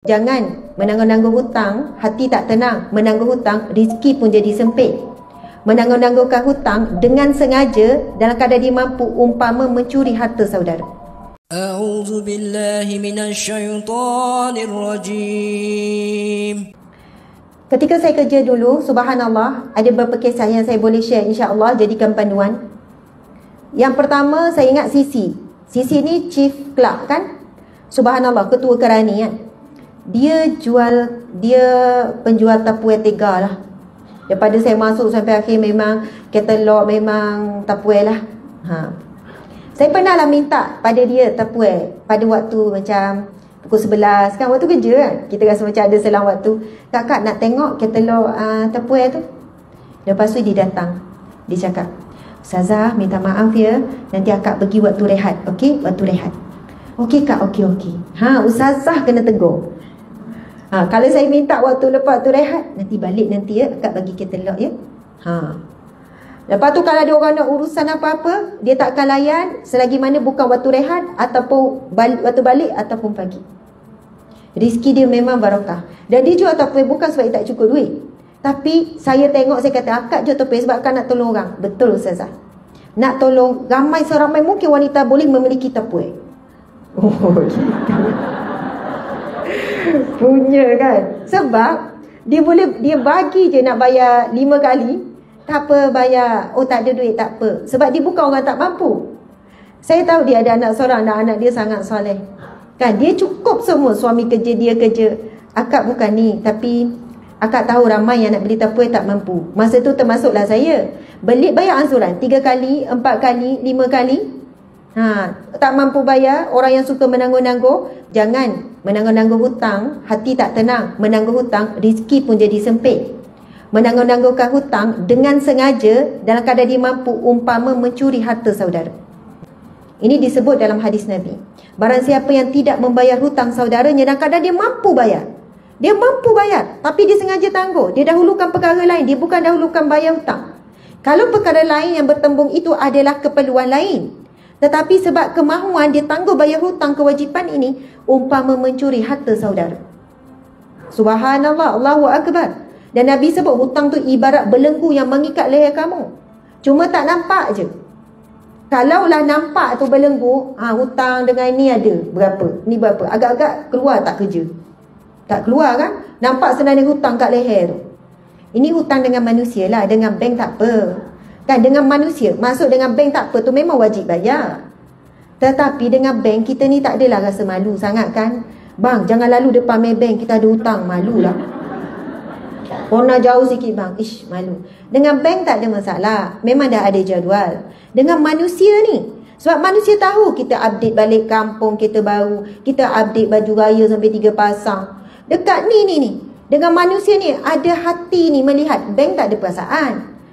Jangan menanggung-nanggung hutang, hati tak tenang. Menanggung hutang, rezeki pun jadi sempit. Menanggung-nanggungkan hutang dengan sengaja dalam keadaan dia mampu, umpama mencuri harta saudara. A'udzu billahi minasyaitonir rajim. Ketika saya kerja dulu, subhanallah, ada beberapa kisah yang saya boleh share, insya-Allah jadikan panduan. Yang pertama, saya ingat Sisi. Sisi ni chief clerk kan? Subhanallah, ketua kerani kan? Dia penjual tapuai tega lah. Daripada saya masuk sampai akhir memang katalog memang tapuai lah. Saya pernah lah minta pada dia tapuai pada waktu macam pukul 11 kan, waktu kerja kan. Kita rasa macam ada selang waktu. Kakak nak tengok katalog tapuai tu. Lepas tu dia datang. Dia cakap, Ustazah minta maaf ya, nanti akak pergi waktu rehat. Okey, waktu rehat. Okey kak, okey. Ustazah kena tegur. Kalau saya minta waktu lepas tu rehat, nanti balik nanti ya, akak bagi katalog ya. Lepas tu kalau ada orang nak urusan apa-apa, dia tak akan layan selagi mana bukan waktu rehat ataupun waktu balik ataupun pagi. Rezeki dia memang barakah. Dan dia jual tapuai bukan sebab dia tak cukup duit. Tapi saya tengok, saya kata akak jual tapuai sebab akak nak tolong orang. Betul Ustazah. Nak tolong ramai seramai mungkin wanita boleh memiliki tapuai. Oh gitu. Punya kan. Sebab dia bagi je nak bayar 5 kali. Tak apa bayar. Oh tak ada duit, tak apa. Sebab dia bukan orang tak mampu. Saya tahu dia ada anak seorang dan anak dia sangat soleh. Kan dia cukup semua. Suami kerja, dia kerja. Akak bukan ni. Tapi akak tahu ramai yang nak beli tapuai tak mampu. Masa tu termasuklah saya. Beli bayar ansuran 3 kali, 4 kali, 5 kali. Tak mampu bayar, orang yang suka menanggung-nanggung, jangan menanggung-nanggung hutang, hati tak tenang. Menanggung hutang, rezeki pun jadi sempit. Menanggung-nanggungkan hutang dengan sengaja dalam keadaan dia mampu, umpama mencuri harta saudara. Ini disebut dalam hadis Nabi. Barang siapa yang tidak membayar hutang saudaranya dalam keadaan dia mampu bayar. Dia mampu bayar, tapi dia sengaja tangguh. Dia dahulukan perkara lain, dia bukan dahulukan bayar hutang. Kalau perkara lain yang bertembung itu adalah keperluan lain, tetapi sebab kemahuan dia tangguh bayar hutang kewajipan ini, umpama mencuri harta saudara. Subhanallah, Allahu Akbar. Dan Nabi sebut hutang tu ibarat belenggu yang mengikat leher kamu. Cuma tak nampak je. Kalaulah nampak tu belenggu, hutang dengan ni ada berapa, ni berapa, agak-agak keluar tak kerja. Tak keluar kan? Nampak senang hutang kat leher tu. Ini hutang dengan manusia lah, dengan bank tak apa. Kan dengan manusia, masuk dengan bank tak apa tu memang wajib bayar. Tetapi dengan bank kita ni tak adalah rasa malu sangat kan. Bang, jangan lalu depan Maybank, kita ada hutang, malulah. Corner jauh sikit bang, malu. Dengan bank tak ada masalah, memang dah ada jadual. Dengan manusia ni, sebab manusia tahu kita update balik kampung kita baru, kita update baju raya sampai 3 pasang. Dekat ni. Dengan manusia ni ada hati ni melihat. Bank tak ada perasaan.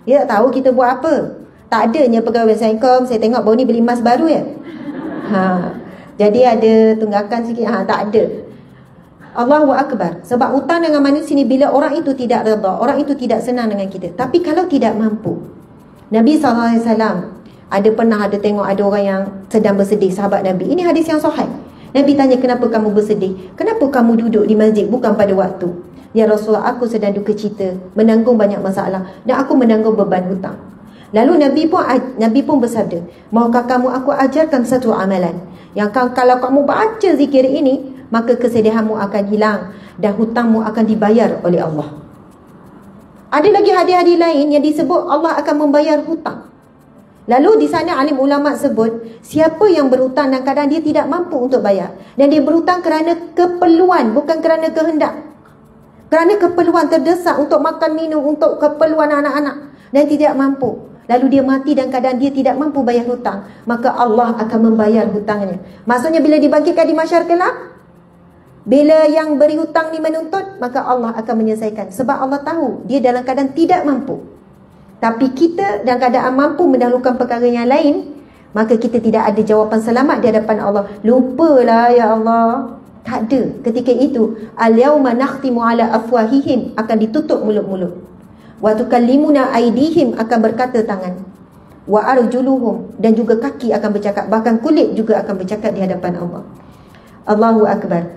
Dia tak tahu kita buat apa. Tak adanya pegawai Saicom, saya tengok baru ni beli emas baru ya. Jadi ada tunggakan sikit. Tak ada. Allahu Akbar. Sebab hutang dengan manusia ni, bila orang itu tidak redha, orang itu tidak senang dengan kita. Tapi kalau tidak mampu, Nabi SAW ada tengok ada orang yang sedang bersedih, sahabat Nabi. Ini hadis yang sahih. Nabi tanya, kenapa kamu bersedih? Kenapa kamu duduk di masjid bukan pada waktu? Ya Rasulullah, aku sedang duka cita, menanggung banyak masalah, dan aku menanggung beban hutang. Lalu Nabi pun bersabda, maukah kamu aku ajarkan satu amalan yang kalau kamu baca zikir ini, maka kesedihanmu akan hilang dan hutangmu akan dibayar oleh Allah. Ada lagi hadis-hadis lain yang disebut Allah akan membayar hutang. Lalu di sana alim ulama sebut, siapa yang berhutang dan kadang dia tidak mampu untuk bayar, dan dia berhutang kerana keperluan, bukan kerana kehendak. Kerana keperluan terdesak untuk makan minum, untuk keperluan anak-anak, dan tidak mampu. Lalu dia mati dan keadaan dia tidak mampu bayar hutang, maka Allah akan membayar hutangnya. Maksudnya bila dibangkitkan di mahsyar kelak, bila yang beri hutang ni menuntut, maka Allah akan menyelesaikan. Sebab Allah tahu dia dalam keadaan tidak mampu. Tapi kita dalam keadaan mampu mendahulukan perkara yang lain, maka kita tidak ada jawapan selamat di hadapan Allah. Lupalah ya Allah. Tak ada. Ketika itu, al-yauma nakhtimu ala afwahihim, akan ditutup mulut-mulut. Wa tukallimuna aydihim, akan berkata tangan. Wa arjuluhum, dan juga kaki akan bercakap. Bahkan kulit juga akan bercakap di hadapan Allah. Allahu Akbar.